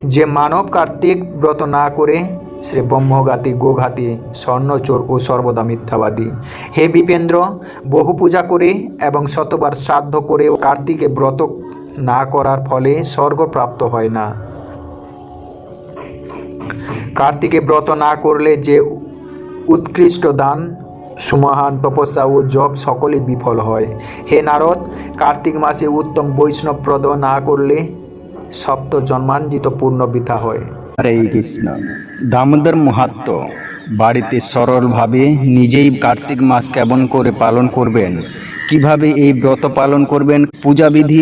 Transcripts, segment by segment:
যে মানব কার্তিক ব্রত না করে সে ব্রহ্মঘাতী, গোঘাতী, স্বর্ণচোর ও সর্বদা মিথ্যাবাদী। হে বিপেন্দ্র, বহু পূজা করে এবং শতবার শ্রাদ্ধ করেও কার্তিকে ব্রত না করার ফলে স্বর্গ প্রাপ্ত হয় না। কার্তিকে ব্রত না করলে যে উৎকৃষ্ট দান, সুমহান তপস্যা ও জপ সকলেই বিফল হয়। হে নারদ, কার্তিক মাসে উত্তম বৈষ্ণবপ্রদ না করলে সপ্ত জন্মাঞ্জিত পূর্ণ বৃথা হয়। হরে কৃষ্ণ। দামোদর মাহাত্ম্য। বাড়িতে সরলভাবে নিজেই কার্তিক মাস কেমন করে পালন করবেন, কিভাবে এই ব্রত পালন করবেন, পূজাবিধি,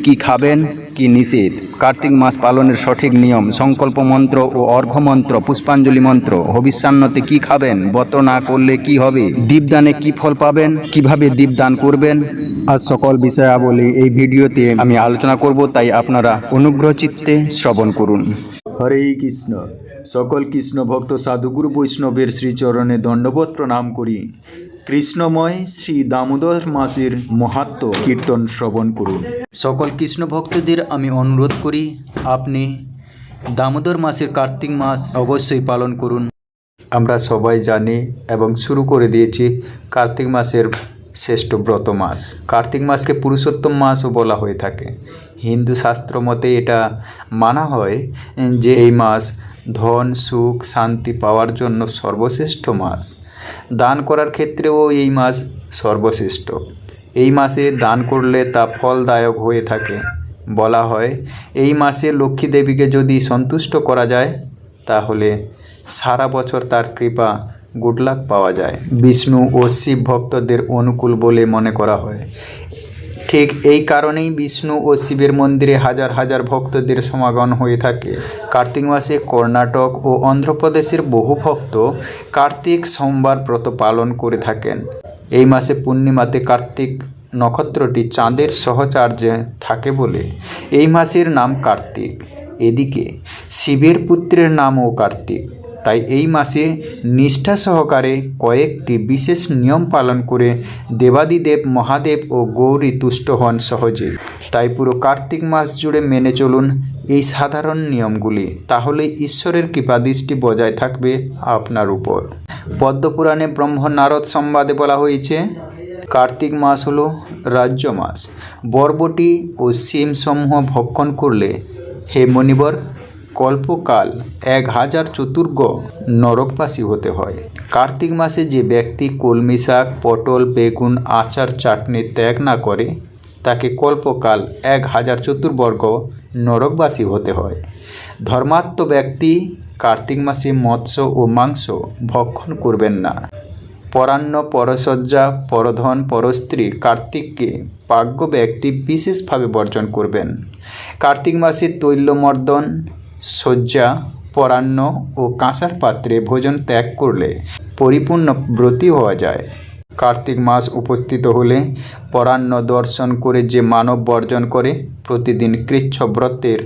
কি খাবেন, কি নিষেধ, কার্তিক মাস পালনের সঠিক নিয়ম, সংকল্প মন্ত্র ও অর্ঘ্য মন্ত্র, পুষ্পাঞ্জলি মন্ত্র, হবিষ্যান্নতে কি খাবেন, ব্রত না করলে কি হবে, দীপদানে কি ফল পাবেন, কিভাবে দীপদান করবেন, আজ সকল বিষয়াবলী এই ভিডিওতে আমি আলোচনা করব, তাই আপনারা অনুগ্রহ চিত্তে শ্রবণ করুন। হরে কৃষ্ণ। সকল কৃষ্ণ ভক্ত সাধুগুরু বৈষ্ণবের শ্রীচরণে দণ্ডবোধ প্রণাম করি। কৃষ্ণময় শ্রী দামোদর মাসের মাহাত্ম্য কীর্তন শ্রবণ করুন। সকল কৃষ্ণ ভক্তদের আমি অনুরোধ করি, আপনি দামোদর মাসের কার্তিক মাস অবশ্যই পালন করুন। আমরা সবাই জানি এবং শুরু করে দিয়েছি কার্তিক মাসের শ্রেষ্ঠ ব্রত মাস। কার্তিক মাসকে পুরুষোত্তম মাসও বলা হয়ে থাকে। হিন্দু শাস্ত্র মতে এটা মানা হয় যে এই মাস ধন, সুখ, শান্তি পাওয়ার জন্য সর্বশ্রেষ্ঠ মাস। দান করার ক্ষেত্রেও এই মাস সর্বশ্রেষ্ঠ। এই মাসে দান করলে তা ফলদায়ক হয়ে থাকে। বলা হয় এই মাসে লক্ষ্মী দেবীকে যদি সন্তুষ্ট করা যায় তাহলে সারা বছর তার কৃপা গুড লাক পাওয়া যায়। বিষ্ণু ও শিব ভক্তদের অনুকূল বলে মনে করা হয়। ঠিক এই কারণেই বিষ্ণু ও শিবের মন্দিরে হাজার হাজার ভক্তদের সমাগম হয়ে থাকে। কার্তিক মাসে কর্ণাটক ও অন্ধ্রপ্রদেশের বহু ভক্ত কার্তিক সোমবার ব্রত পালন করে থাকেন। এই মাসে পূর্ণিমাতে কার্তিক নক্ষত্রটি চাঁদের সহচার্যে থাকে বলে এই মাসের নাম কার্তিক। এদিকে শিবের পুত্রের নামও কার্তিক। তাই এই মাসে নিষ্ঠা সহকারে কয়েকটি বিশেষ নিয়ম পালন করে দেবাদিদেব মহাদেব ও গৌরী তুষ্ট হন সহজেই। তাই পুরো কার্তিক মাস জুড়ে মেনে চলুন এই সাধারণ নিয়মগুলি, তাহলে ঈশ্বরের কৃপাদৃষ্টি বজায় থাকবে আপনার উপর। পদ্মপুরাণে ব্রহ্ম নারদ সংবাদে বলা হয়েছে, কার্তিক মাস হলো রাজ্য মাস। বরবটি ও শিমসমূহ ভক্ষণ করলে হে মণিবর কল্পকাল 1000 চতুর্গ নরকবাসী হতে হয়। কার্তিক মাসে যে ব্যক্তি কলমি শাক, পটল, বেগুন, আচার, চাটনি ত্যাগ না করে তাকে কল্পকাল 1000 চতুর্বর্গ নরকবাসী হতে হয়। ধর্মাত্ম ব্যক্তি কার্তিক মাসে মৎস্য ও মাংস ভক্ষণ করবেন না। পরান্ন, পরশয্যা, পরধন, পরস্ত্রী কার্তিককে প্রাজ্ঞ ব্যক্তি বিশেষভাবে বর্জন করবেন। কার্তিক মাসে তৈলমর্দন, শয্যা, পরান্ন ও কাঁসার পাত্রে ভোজন ত্যাগ করলে পরিপূর্ণ ব্রতী হওয়া যায়। কার্তিক মাস উপস্থিত হলে পরান্ন দর্শন করে যে মানব বর্জন করে প্রতিদিন কৃচ্ছ ব্রতের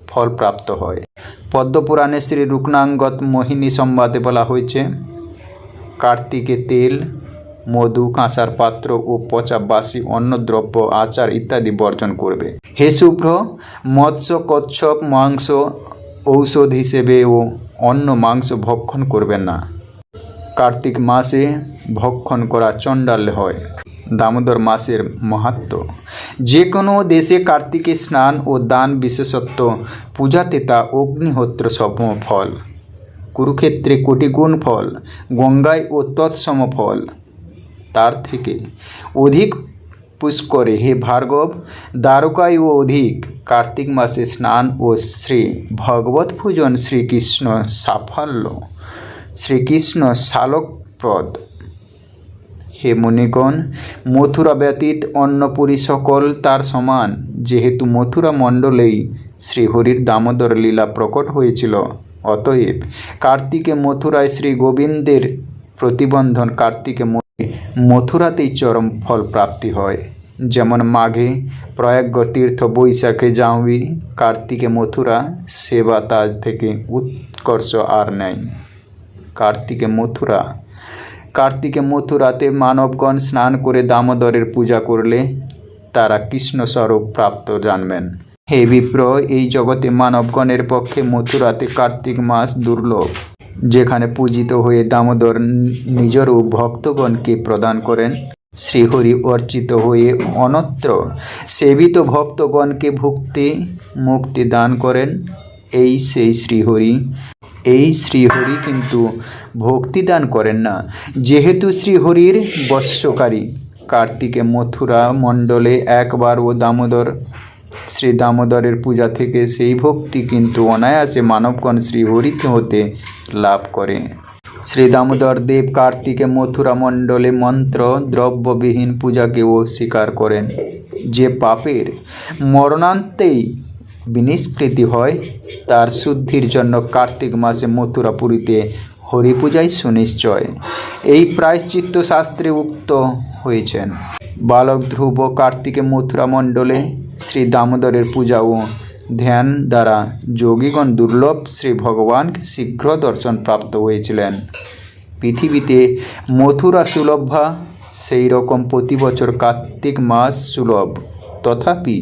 ফল প্রাপ্ত হয়। পদ্মপুরাণে শ্রী রুক্নাঙ্গদ মোহিনী সংবাদে বলা হয়েছে, কার্তিকে তেল, মধু, কাঁসার পাত্র ও পচা বাসি অন্নদ্রব্য, আচার ইত্যাদি বর্জন করবে। হে শুভ্র, মৎস্য, কচ্ছপ, মাংস ঔষধ হিসেবে ও অন্য মাংস ভক্ষণ করবেন না। কার্তিক মাসে ভক্ষণ করা চণ্ডাল হয়। দামোদর মাসের মাহাত্ম্য। যে কোনো দেশে কার্তিকে স্নান ও দান বিশেষত্ব, পূজাতে তা অগ্নিহোত্র সম ফল, কুরুক্ষেত্রে কোটিগুণ ফল, গঙ্গায় ও তৎসম ফল, তার থেকে অধিক পুষ্করে হে ভার্গব, দ্বারকায়ও অধিক। কার্তিক মাসে স্নান ও শ্রী ভগবত পূজন শ্রীকৃষ্ণ সাফল্য, শ্রীকৃষ্ণ শালকপ্রদ। হে মুনিগণ, মথুরা ব্যতীত অন্নপুরী সকল তার সমান। যেহেতু মথুরা মণ্ডলেই শ্রীহরির দামোদর লীলা প্রকট হয়েছিল, অতএব কার্তিকে মথুরায় শ্রী গোবিন্দের প্রতিবন্ধন কার্তিকে মথুরাতেই চরম ফল প্রাপ্তি হয়। যেমন মাঘে প্রয়াগ তীর্থ, বৈশাখে জাহ্নবী, কার্তিকে মথুরা, সেবা তাজ থেকে উৎকর্ষ আর নেই। কার্তিকে মথুরাতে মানবগণ স্নান করে দামোদরের পূজা করলে তারা কৃষ্ণস্বরূপ প্রাপ্ত জানবেন। হে বিপ্র, এই জগতে মানবগণের পক্ষে মথুরাতে কার্তিক মাস দুর্লভ, যেখানে পূজিত হয়ে দামোদর নিজরূপ ভক্তগণকে প্রদান করেন। শ্রীহরি অর্চিত হয়ে অনত্র সেবিত ভক্তগণকে মুক্তি দান করেন। এই সেই শ্রীহরি। এই শ্রীহরি কিন্তু ভক্তি দান করেন না, যেহেতু শ্রীহরির বশ্যকারী। কার্তিকে মথুরা মণ্ডলে একবার ও শ্রী দামোদরের পূজা থেকে সেই ভক্তি কিন্তু অনায়াসে মানবগণ শ্রীহরিতে হতে লাভ করে। শ্রী দামোদর দেব কার্তিকে মথুরা মণ্ডলে মন্ত্র দ্রব্যবিহীন পূজাকেও স্বীকার করেন। যে পাপের মরণান্তেই বিনিষ্কৃতি হয়, তার শুদ্ধির জন্য কার্তিক মাসে মথুরাপুরীতে হরিপূজাই সুনিশ্চয়। এই প্রায়শ্চিত্ত শাস্ত্রে উক্ত হয়েছেন। বালক ধ্রুব কার্তিকে মথুরা মণ্ডলে শ্রী দামোদরের পূজা ও ধ্যান দ্বারা যোগীগণ দুর্লভ শ্রী ভগবানকে শীঘ্র দর্শন প্রাপ্ত হয়েছিলেন। পৃথিবীতে মথুরা সুলভা, সেই রকম প্রতি বছর কার্তিক মাস সুলভ। তথাপি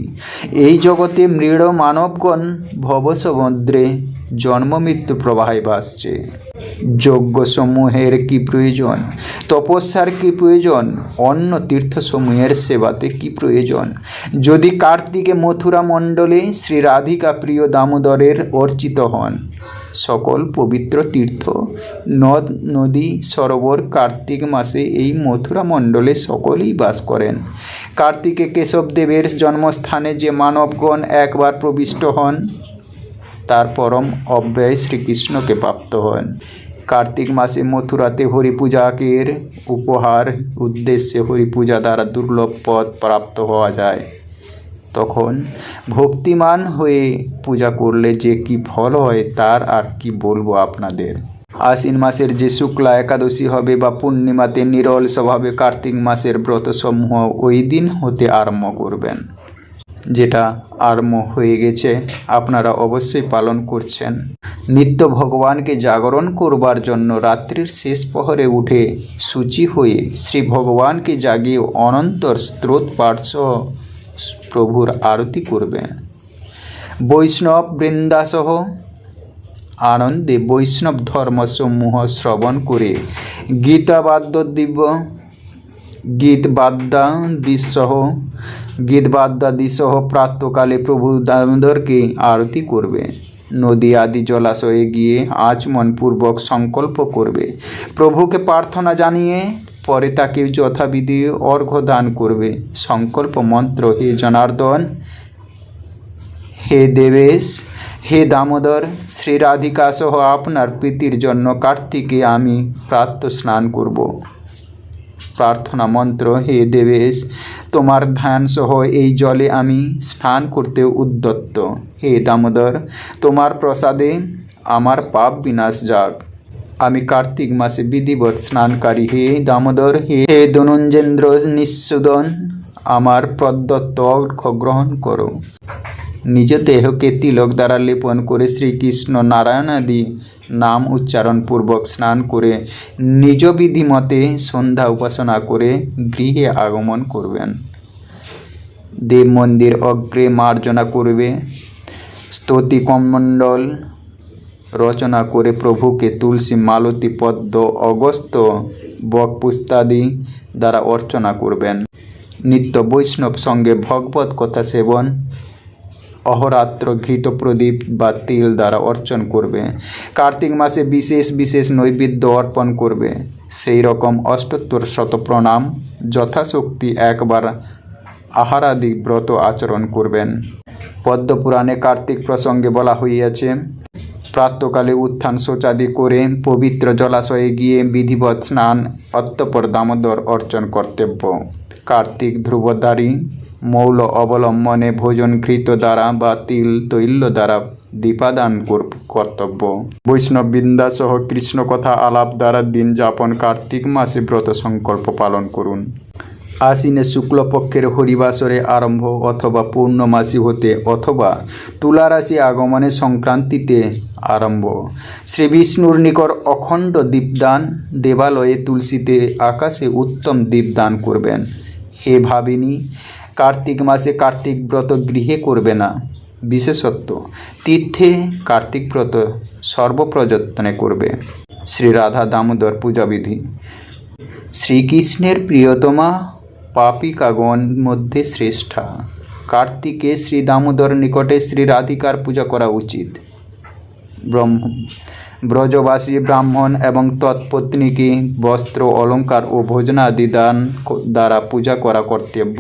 এই জগতে মৃঢ় মানবগণ ভবসমুদ্রে জন্ম মৃত্যু প্রবাহে ভাসছে। যজ্ঞসমূহের কি প্রয়োজন? তপস্যার কি প্রয়োজন? অন্য তীর্থসমূহের সেবাতে কি প্রয়োজন? যদি কার্তিকে মথুরা মণ্ডলে শ্রী রাধিকা প্রিয় দামোদরের অর্চিত হন, সকল পবিত্র তীর্থ নদ নদী সরোবর কার্তিক মাসে এই মথুরা মণ্ডলে সকলেই বাস করেন। কার্তিকে কেশবদেবের জন্মস্থানে যে মানবগণ একবার প্রবিষ্ট হন, তার পরম অব্যয় শ্রীকৃষ্ণকে প্রাপ্ত হন। কার্তিক মাসে মথুরাতে হরিপূজাকের উপহার উদ্দেশ্যে হরিপূজা দ্বারা দুর্লভ পদ প্রাপ্ত হওয়া যায়। তখন ভক্তিমান হয়ে পূজা করলে যে কি ফল হয়, তার আর কি বলবো আপনাদের। আশ্বিন মাসের যে শুক্লা একাদশী হবে বা পূর্ণিমাতে নিরল স্বভাবে কার্তিক মাসের ব্রতসমূহ ওই দিন হতে আরম্ভ করবেন। যেটা আরম্ভ হয়ে গেছে, আপনারা অবশ্যই পালন করছেন। নিত্য ভগবানকে জাগরণ করবার জন্য রাত্রির শেষ প্রহরে উঠে শুচি হয়ে শ্রী ভগবানকে জাগিয়ে অনন্তর স্তোত্র পাঠ সহ প্রভুর আরতি করবে। বৈষ্ণব বৃন্দাসহ আনন্দে বৈষ্ণব ধর্মসমূহ শ্রবণ করে গীতবাদ্যাদিসহ প্রাতকালে প্রভু দামোদরকে আরতি করবে। নদী আদি জলাশয়ে গিয়ে আচমনপূর্বক সংকল্প করবে। প্রভুকে প্রার্থনা জানিয়ে পরে তাকে যথাবিধি অর্ঘ্য দান করবে। সংকল্প মন্ত্র: হে জনার্দন, হে দেবেশ, হে দামোদর, শ্রী রাধিকা সহ আপনার প্রীতির জন্য কার্তিকে আমি প্রাতঃ স্নান করব। প্রার্থনা মন্ত্র: হে দেবেশ, তোমার ধ্যান সহ এই জলে আমি স্নান করতে উদ্যত। হে দামোদর, তোমার প্রসাদে আমার পাপ বিনাশ যাক। আমি কার্তিক মাসে বিধিবৎ স্নানকারী। হে দামোদর, হে ধনঞ্জেন্দ্র নিঃসুদন, আমার প্রদত্ত অর্ঘ্য গ্রহণ করো। নিজ দেহকে তিলক দ্বারা লেপন করে শ্রীকৃষ্ণ নারায়ণাদি নাম উচ্চারণ পূর্বক স্নান করে নিজ বিধিমতে সন্ধ্যা উপাসনা করে গৃহে আগমন করবেন। দেব মন্দির অগ্রে মার্জনা করবে। স্তুতি কমণ্ডল রচনা করে প্রভুকে তুলসী, মালতী, পদ্ম, অগস্ত্য, বকপুষ্পাদি দ্বারা অর্চনা করবেন। নিত্য বৈষ্ণব সঙ্গে ভগবত কথা সেবন, অহরাত্র ঘৃত প্রদীপ বা তিল দ্বারা অর্চন করবে। কার্তিক মাসে বিশেষ বিশেষ নৈবেদ্য অর্পণ করবে। সেই রকম অষ্টোত্তর শত প্রণাম, যথাশক্তি একবার আহারাদি ব্রত আচরণ করবেন। পদ্মপুরাণে কার্তিক প্রসঙ্গে বলা হইয়াছে, প্রাতঃকালে উত্থান শৌচাদি করে পবিত্র জলাশয়ে গিয়ে বিধিবৎ স্নান, অতঃপর দামোদর অর্চন কর্তব্য। কার্তিক ধ্রুবধারী মৌল অবলম্বনে ভোজন ঘৃত দ্বারা বা তিল তৈল দ্বারা দীপাদান কর্তব্য। বৈষ্ণব বৃন্দা সহ কৃষ্ণ কথা আলাপ দ্বারা দিন যাপন কার্তিক মাসে ব্রত সংকল্প পালন করুন। আশ্বিনে শুক্লপক্ষের হরিবাসরে আরম্ভ অথবা পূর্ণমাসী হতে অথবা তুলারাশি আগমনে সংক্রান্তিতে আরম্ভ। শ্রী বিষ্ণুর নিকট অখণ্ড দীপদান, দেবালয়ে তুলসীতে আকাশে উত্তম দীপদান করবেন। হে ভাবিনী, কার্তিক মাসে কার্তিক ব্রত গৃহে করবে না, বিশেষত্ব তীর্থে কার্তিক ব্রত সর্বপ্রযত্নে করবে। শ্রী রাধা দামোদর পূজাবিধি। শ্রীকৃষ্ণের প্রিয়তমা পাপিকাগণ মধ্যে শ্রেষ্ঠা। কার্তিকে শ্রী দামোদর নিকটে শ্রী রাধিকার পূজা করা উচিত। ব্রজবাসী ব্রাহ্মণ এবং তৎপত্নীকে বস্ত্র অলঙ্কার ও ভোজনাদি দান দ্বারা পূজা করা কর্তব্য।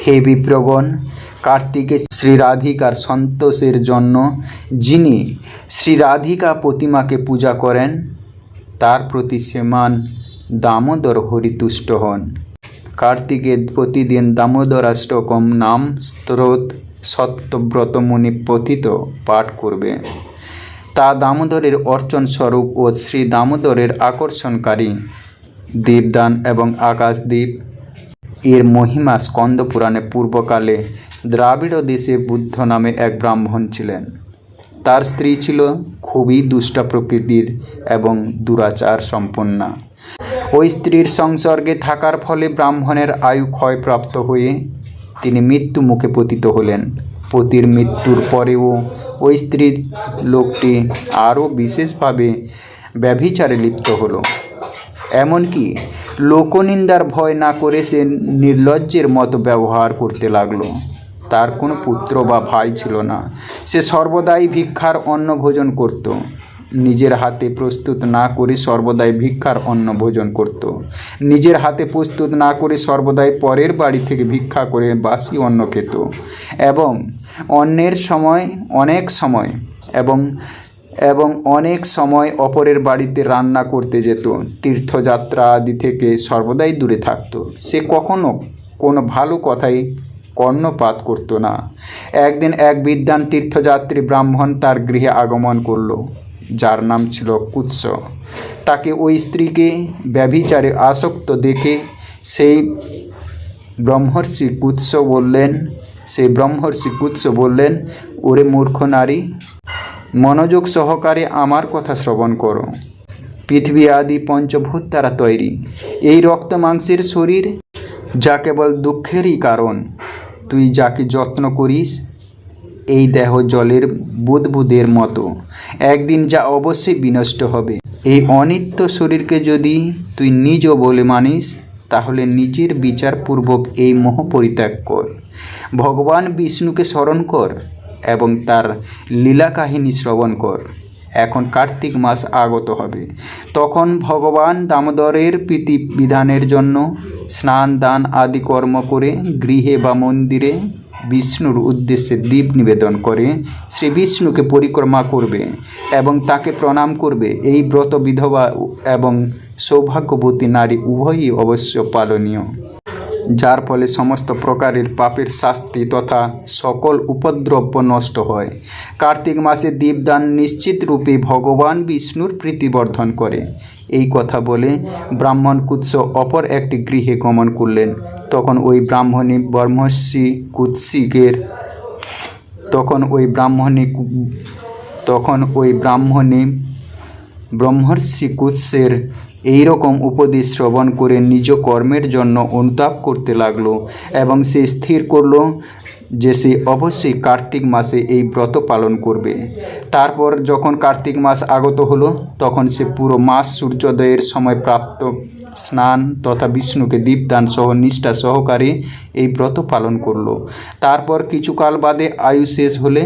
হে বিপ্রগণ, কার্তিকে শ্রী রাধিকার সন্তোষের জন্য যিনি শ্রী রাধিকা প্রতিমাকে পূজা করেন তার প্রতি শ্রীমান দামোদর হরিতুষ্ট হন। কার্তিকে প্রতিদিন দামোদরাষ্টকম নাম স্তোত্র সত্যব্রত মুনি পথিত পাঠ করবে। তা দামোদরের অর্চন স্বরূপ ও শ্রী দামোদরের আকর্ষণকারী। দীপদান এবং আকাশদ্বীপ এর মহিমা স্কন্দ পুরাণে। পূর্বকালে দ্রাবিড় দেশে বুদ্ধ নামে এক ব্রাহ্মণ ছিলেন। তার স্ত্রী ছিল খুবই দুষ্টা প্রকৃতির এবং দুরাচার সম্পন্না। ওই স্ত্রীর সংসর্গে থাকার ফলে ব্রাহ্মণের আয়ু ক্ষয়প্রাপ্ত হয়ে তিনি মৃত্যু মুখে পতিত হলেন। পতির মৃত্যুর পরেও ওই স্ত্রীর লোকটি আরও বিশেষভাবে ব্যভিচারে লিপ্ত হলো। এমনকি লোকনিন্দার ভয় না করে সে নির্লজ্জের মতো ব্যবহার করতে লাগলো। তার কোনো পুত্র বা ভাই ছিল না। সে সর্বদাই ভিক্ষার অন্ন ভোজন করত। নিজের হাতে প্রস্তুত না করে সর্বদাই ভিক্ষার অন্ন ভোজন করত। নিজের হাতে প্রস্তুত না করে সর্বদাই পরের বাড়ি থেকে ভিক্ষা করে বাসি অন্ন খেত এবং অনেক সময় অপরের বাড়িতে রান্না করতে যেত। তীর্থযাত্রা আদি থেকে সর্বদাই দূরে থাকত। সে কখনো কোনো ভালো কথাই কর্ণপাত করত না। একদিন এক বিদ্বান তীর্থযাত্রী ব্রাহ্মণ তার গৃহে আগমন করল, যার নাম ছিল কুৎস। তাকে ওই স্ত্রীকে ব্যভিচারে আসক্ত দেখে সেই ব্রহ্মর্ষি কুৎস বললেন, ওরে মূর্খ নারী, মনোযোগ সহকারে আমার কথা শ্রবণ করো। পৃথিবী আদি পঞ্চভূত দ্বারা তৈরি। এই রক্ত মাংসের শরীর যা কেবল দুঃখেরই কারণ। তুই যাকে যত্ন করিস এই দেহ জলের বুদবুদের মতো, একদিন যা অবশ্যই বিনষ্ট হবে। এই অনিত্য শরীরকে যদি তুই নিজ বলে মানিস তাহলে নিজের বিচারপূর্বক এই মোহ পরিত্যাগ কর। ভগবান বিষ্ণুকে স্মরণ কর এবং তার লীলা কাহিনী শ্রবণ কর। এখন কার্তিক মাস আগত হবে, তখন ভগবান দামোদরের প্রীতি বিধানের জন্য স্নান দান আদি কর্ম করে গৃহে বা মন্দিরে বিষ্ণুর উদ্দেশ্যে দীপ নিবেদন করে শ্রী বিষ্ণুকে পরিক্রমা করবে এবং তাকে প্রণাম করবে। এই ব্রত বিধবা এবং সৌভাগ্যবতী নারী উভয়ই অবশ্য পালনীয়, যার ফলে সমস্ত প্রকারের পাপের শাস্তি তথা সকল উপদ্রব নষ্ট হয়। কার্তিক মাসে দীপদান নিশ্চিত রূপে ভগবান বিষ্ণুর প্রীতিবর্ধন করে। এই কথা বলে ব্রাহ্মণ কুৎস অপর একটি গৃহে গমন করলেন। তখন ওই ব্রহ্মর্ষি কুৎসের এইরকম উপদেশ শ্রবণ করে নিজ কর্মের জন্য অনুতাপ করতে লাগলো এবং সে স্থির করল যে সে অবশ্যই কার্তিক মাসে এই ব্রত পালন করবে। তারপর যখন কার্তিক মাস আগত হলো তখন সে পুরো মাস সূর্যোদয়ের সময় প্রাপ্ত স্নান তথা বিষ্ণুকে দীপদান সহ নিষ্ঠা সহকারে এই ব্রত পালন করলো। তারপর কিছুকাল বাদে আয়ু শেষ হলে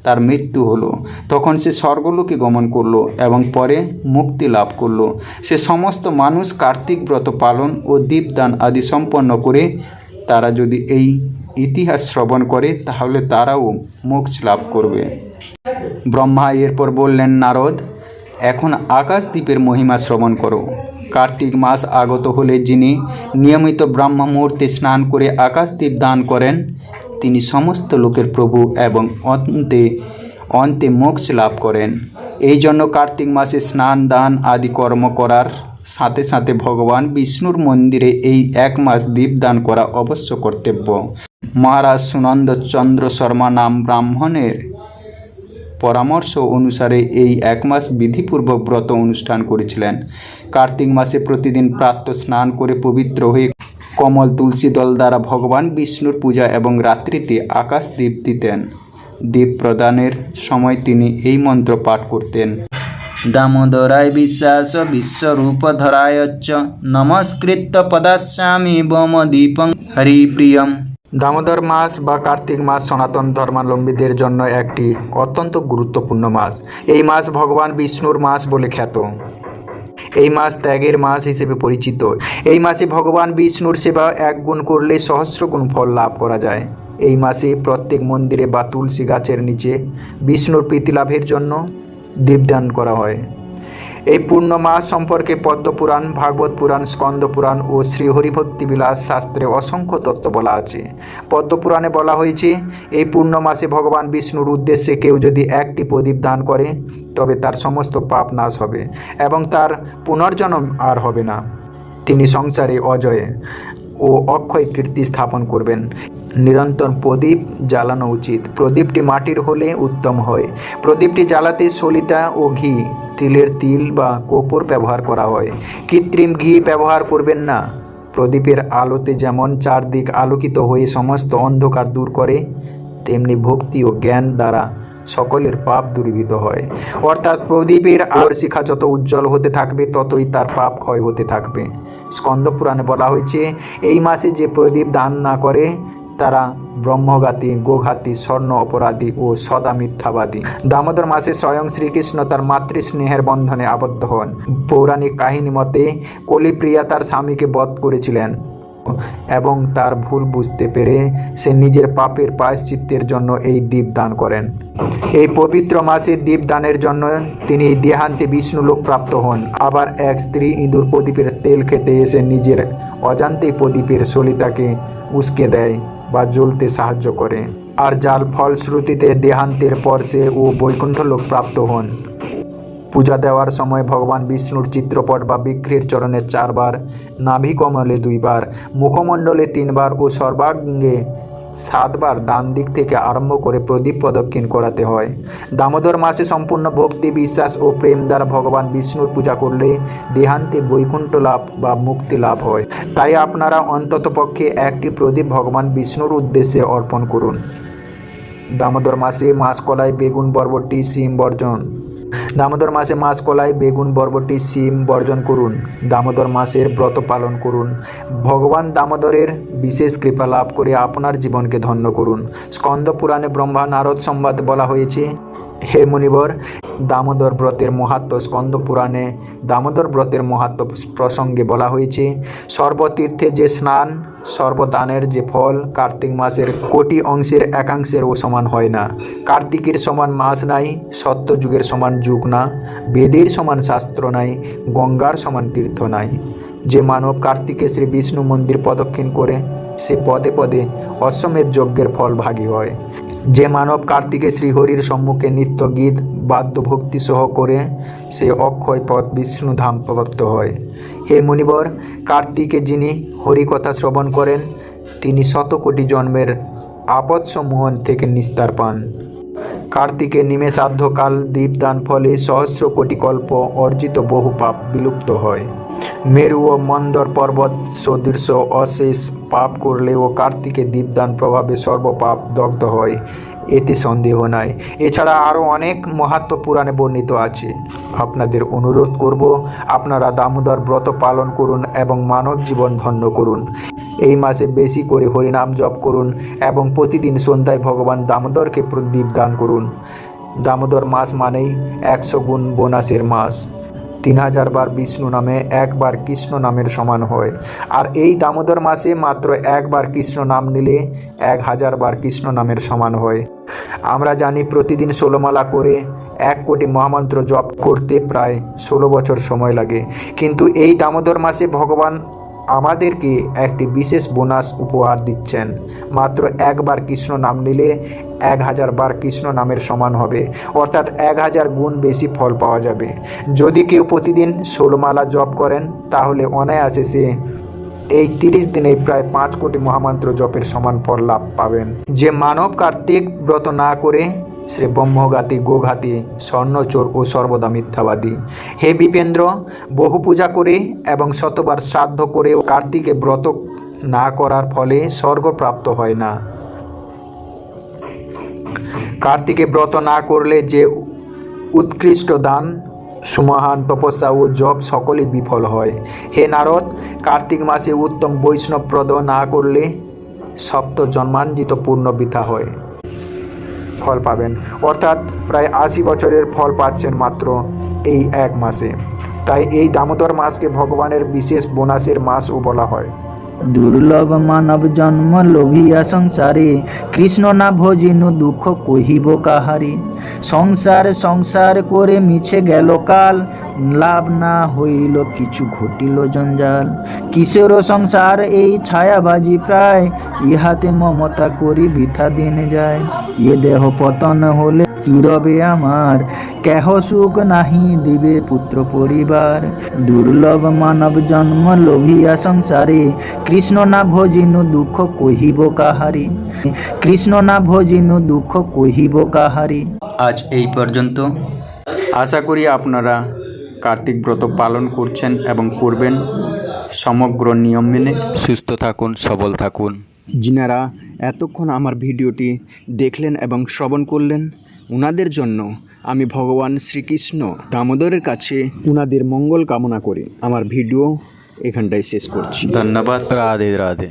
তার মৃত্যু হলো। তখন সে স্বর্গলোকে গমন করলো এবং পরে মুক্তি লাভ করলো। সে সমস্ত মানুষ কার্তিক ব্রত পালন ও দীপদান আদি সম্পন্ন করে তারা যদি এই ইতিহাস শ্রবণ করে তাহলে তারাও মোক্ষ লাভ করবে। ব্রহ্মা এরপর বললেন, নারদ, এখন আকাশদ্বীপের মহিমা শ্রবণ করো। কার্তিক মাস আগত হলে যিনি নিয়মিত ব্রাহ্ম মুহূর্তে স্নান করে আকাশদ্বীপ দান করেন তিনি সমস্ত লোকের প্রভু এবং অন্তে মোক্ষ লাভ করেন। এই জন্য কার্তিক মাসে স্নান দান আদি কর্ম করার সাথে সাথে ভগবান বিষ্ণুর মন্দিরে এই এক মাস দীপদান করা অবশ্য কর্তব্য। মহারাজ সুনন্দ চন্দ্র শর্মা নাম ব্রাহ্মণের পরামর্শ অনুসারে এই এক মাস বিধিপূর্বক ব্রত অনুষ্ঠান করেছিলেন। কার্তিক মাসে প্রতিদিন প্রাতঃ স্নান করে পবিত্র হয়ে কমল তুলসী দল দ্বারা ভগবান বিষ্ণুর পূজা এবং রাত্রিতে আকাশদ্বীপ দিতেন। দীপ প্রদানের সময় তিনি এই মন্ত্র পাঠ করতেন। দামোদরায় বিশ্বাস বিশ্বরূপ ধরায়চ্চ নমস্কৃত্য পদাস্যামি বম দীপং হরিপ্রিয়ম। দামোদর মাস বা কার্তিক মাস সনাতন ধর্মাবলম্বীদের জন্য একটি অত্যন্ত গুরুত্বপূর্ণ মাস। এই মাস ভগবান বিষ্ণুর মাস বলে খ্যাত। এই মাস ত্যাগের মাস হিসেবে পরিচিত। এই মাসে ভগবান বিষ্ণুর সেবা এক গুণ করলে সহস্র গুণ ফল লাভ করা যায়। এই মাসে প্রত্যেক মন্দিরে বা তুলসী গাছের নিচে বিষ্ণুর প্রীতি লাভের জন্য দীপদান করা হয়। এই পূর্ণ মাস সম্পর্কে পদ্মপুরাণ, ভাগবত পুরাণ, স্কন্দ পুরাণ ও শ্রী হরিভক্তি বিলাস শাস্ত্রে অসংখ্য তত্ত্ব বলা আছে। পদ্মপুরাণে বলা হয়েছে, এই পূর্ণ মাসে ভগবান বিষ্ণুর উদ্দেশ্যে কেউ যদি একটি প্রদীপ দান করে তবে তার সমস্ত পাপ নাশ হবে এবং তার পুনর্জন্ম আর হবে না। তিনি সংসারে অজয় ও অক্ষয় কীর্তি স্থাপন করবেন। নিরন্তর প্রদীপ জ্বালানো উচিত। প্রদীপটি মাটির হলে উত্তম হয়। প্রদীপটি জ্বালাতে সলিতা ও ঘি, তিলের তিল বা কর্পূর ব্যবহার করা হয়। কৃত্রিম ঘি ব্যবহার করবেন না। প্রদীপের আলোতে যেমন চারদিক আলোকিত হয়ে সমস্ত অন্ধকার দূর করে, তেমনি ভক্তি ও জ্ঞান দ্বারা সকলের পাপ দূরীভূত হয়। অর্থাৎ প্রদীপের আলোর শিখা যত উজ্জ্বল হতে থাকবে ততই তার পাপ ক্ষয় হতে থাকবে। স্কন্দ পুরাণে বলা হয়েছে, এই মাসে যে প্রদীপ দান না করে তারা ব্রহ্মঘাতী, গোঘাতী, স্বর্ণ অপরাধী ও সদা মিথ্যাবাদী। দামোদর মাসে স্বয়ং শ্রীকৃষ্ণ তার মাতৃস্নেহের বন্ধনে আবদ্ধ হন। পৌরাণিক কাহিনী মতে কলিপ্রিয়া তার স্বামীকে বধ করেছিলেন এবং তার ভুল বুঝতে পেরে সে নিজের পাপের প্রায়শ্চিত্তের জন্য এই দীপ দান করেন। এই পবিত্র মাসে দীপ দানের জন্য তিনি দেহান্তে বিষ্ণুলোক প্রাপ্ত হন। আবার এক স্ত্রী ইঁদুর প্রদীপের তেল খেতে এসে নিজের অজান্তেই প্রদীপের সলিতাকে উস্কে দেয় বা জ্বলতে সাহায্য করে, আর যার ফলশ্রুতিতে দেহান্তের পর সে ও বৈকুণ্ঠ লোক প্রাপ্ত হন। পূজা দেওয়ার সময় ভগবান বিষ্ণুর চিত্রপট বা বিগ্রহের চরণে 4 বার, নাভি কমলে 2 বার, মুখমণ্ডলে 3 বার ও সর্বাঙ্গে 7 বার ডান দিক থেকে আরম্ভ করে প্রদীপ প্রদক্ষিণ করাতে হয়। দামোদর মাসে সম্পূর্ণ ভক্তি, বিশ্বাস ও প্রেম দ্বারা ভগবান বিষ্ণুর পূজা করলে দেহান্তে বৈকুণ্ঠ লাভ বা মুক্তি লাভ হয়। তাই আপনারা অন্ততপক্ষে একটি প্রদীপ ভগবান বিষ্ণুর উদ্দেশ্যে অর্পণ করুন। দামোদর মাসে মাসকলাই, বেগুন, বরবটি, শিম বর্জন। দামোদর মাসে মাসকলাই, বেগুন, বরবটি, শিম বর্জন করুন। দামোদর মাসের ব্রত পালন করুন। ভগবান দামোদরের বিশেষ কৃপা লাভ করে আপনার জীবনকে ধন্য করুন। স্কন্দ পুরাণে ব্রহ্মা নারদ সংবাদে বলা হয়েছে, হে মুনিবর, দামোদর ব্রতের মাহাত্ম্য স্কন্দ পুরাণে দামোদর ব্রতের মাহাত্ম্য প্রসঙ্গে বলা হয়েছে, সর্বতীর্থে যে স্নান, সর্বদানের যে ফল কার্তিক মাসের কোটি অংশের একাংশেরও সমান হয় না। কার্তিকের সমান মাস নাই, সত্যযুগের সমান যুগ না, বেদের সমান শাস্ত্র নাই, গঙ্গার সমান তীর্থ নাই। যে মানব কার্তিকে শ্রী বিষ্ণু মন্দির প্রদক্ষিণ করে সে পদে পদে অশ্বমেধ যজ্ঞের ফল ভাগী হয়। যে মানব কার্তিকে শ্রীহরির সম্মুখে নিত্য গীত বাদ্য ভক্তি সহ করে সে অক্ষয় পথ বিষ্ণুধাম প্রাপ্ত হয়। হে মুনিবর, কার্তিকে যিনি হরিকথা শ্রবণ করেন তিনি শতকোটি জন্মের আপদসমূহ থেকে নিস্তার পান। কার্তিকে নিমেষার্ধকাল দীপদান ফলে সহস্র কোটি কল্প অর্জিত বহু পাপ বিলুপ্ত হয়। মেরু ও মন্দর পর্বত সদৃশ অশেষ পাপ করলেও কার্তিকে দীপদান প্রভাবে সর্বপাপ দগ্ধ হয়, এতে সন্দেহ নাই। এছাড়া আরও অনেক মাহাত্ম্য পুরাণে বর্ণিত আছে। আপনাদের অনুরোধ করব, আপনারা দামোদর ব্রত পালন করুন এবং মানব জীবন ধন্য করুন। এই মাসে বেশি করে হরিনাম জপ করুন এবং প্রতিদিন সন্ধ্যায় ভগবান দামোদরকে প্রদীপ দান করুন। দামোদর মাস মানেই 100 গুণ বোনাসের মাস। 3000 বার বিষ্ণু নামে 1 বার কৃষ্ণ নামের সমান হয়। আর এই দামোদর মাসে মাত্র 1 বার কৃষ্ণ নাম নিলে 1000 বার কৃষ্ণ নামের সমান হয়। আমরা জানি প্রতিদিন 16 মালা করে 1 কোটি মহামন্ত্র জপ করতে প্রায় 16 বছর সময় লাগে, কিন্তু এই দামোদর মাসে ভগবান আমাদেরকে একটি বিশেষ বোনাস উপহার দিচ্ছেন। মাত্র 1 বার কৃষ্ণ নাম নিলে 1000 বার কৃষ্ণ নামের সমান হবে, অর্থাৎ 1000 গুণ বেশি ফল পাওয়া যাবে। যদি কেউ প্রতিদিন 16 মালা জপ করেন তাহলে অনায়াসে সে এই 30 দিনে প্রায় 5 কোটি মহামন্ত্র জপের সমান ফল লাভ পাবেন। যে মানব কার্তিক ব্রত না করে সে ব্রহ্মঘাতী, গোঘাতী, স্বর্ণচোর ও সর্বদা মিথ্যাবাদী। হে বিপেন্দ্র, বহু পূজা করে এবং শতবার শ্রাদ্ধ করেও কার্তিকে ব্রত না করার ফলে স্বর্গ প্রাপ্ত হয় না। কার্তিকে ব্রত না করলে যে উৎকৃষ্ট দান, সুমহান তপস্যা ও জপ সকলেই বিফল হয়। হে নারদ, কার্তিক মাসে উত্তম বৈষ্ণবপ্রদ না করলে সপ্ত জন্মাঞ্জিত পূর্ণ বৃথা হয়, ফল পাবেন। অর্থাৎ প্রায় 80 বছরের ফল পাচ্ছেন মাত্র এই এক মাসে। তাই এই দামোদর মাসকে ভগবানের বিশেষ বোনাসের মাসও বলা হয়। দুর্লভ মানব জন্ম লোভিয়া সংসারে, কৃষ্ণ না ভজিনু দুঃখ কহিব কাহারি। সংসার সংসার করে মিছে গেল কাল, লাভ না হইল কিছু ঘটিল জঞ্জাল। কিশোর সংসার এই ছায়াবাজি প্রায়, ইহাতে মমতা করি বৃথা দিন যায়। এ দেহ পতন হলে কি রবে আমার, কেহ সুখ নাহি দিবে পুত্র পরিবার। দুর্লভ মানব জন্ম লোভিয়া সংসারে, কৃষ্ণ না ভজিনু দুঃখ কহিব কাহারি। কৃষ্ণ না ভজিনু দুঃখ কহিব কাহারি। আজ এই পর্যন্ত। আশা করি আপনারা কার্তিক ব্রত পালন করছেন এবং করবেন সমগ্র নিয়ম মেনে। সুস্থ থাকুন, সবল থাকুন। যিনারা এতক্ষণ আমার ভিডিওটি দেখলেন এবং শ্রবণ করলেন, উনাদের জন্য আমি ভগবান শ্রীকৃষ্ণ দামোদরের কাছে উনাদের মঙ্গল কামনা করে আমার ভিডিও এখানটায় শেষ করছি। ধন্যবাদ। রাধে রাধে।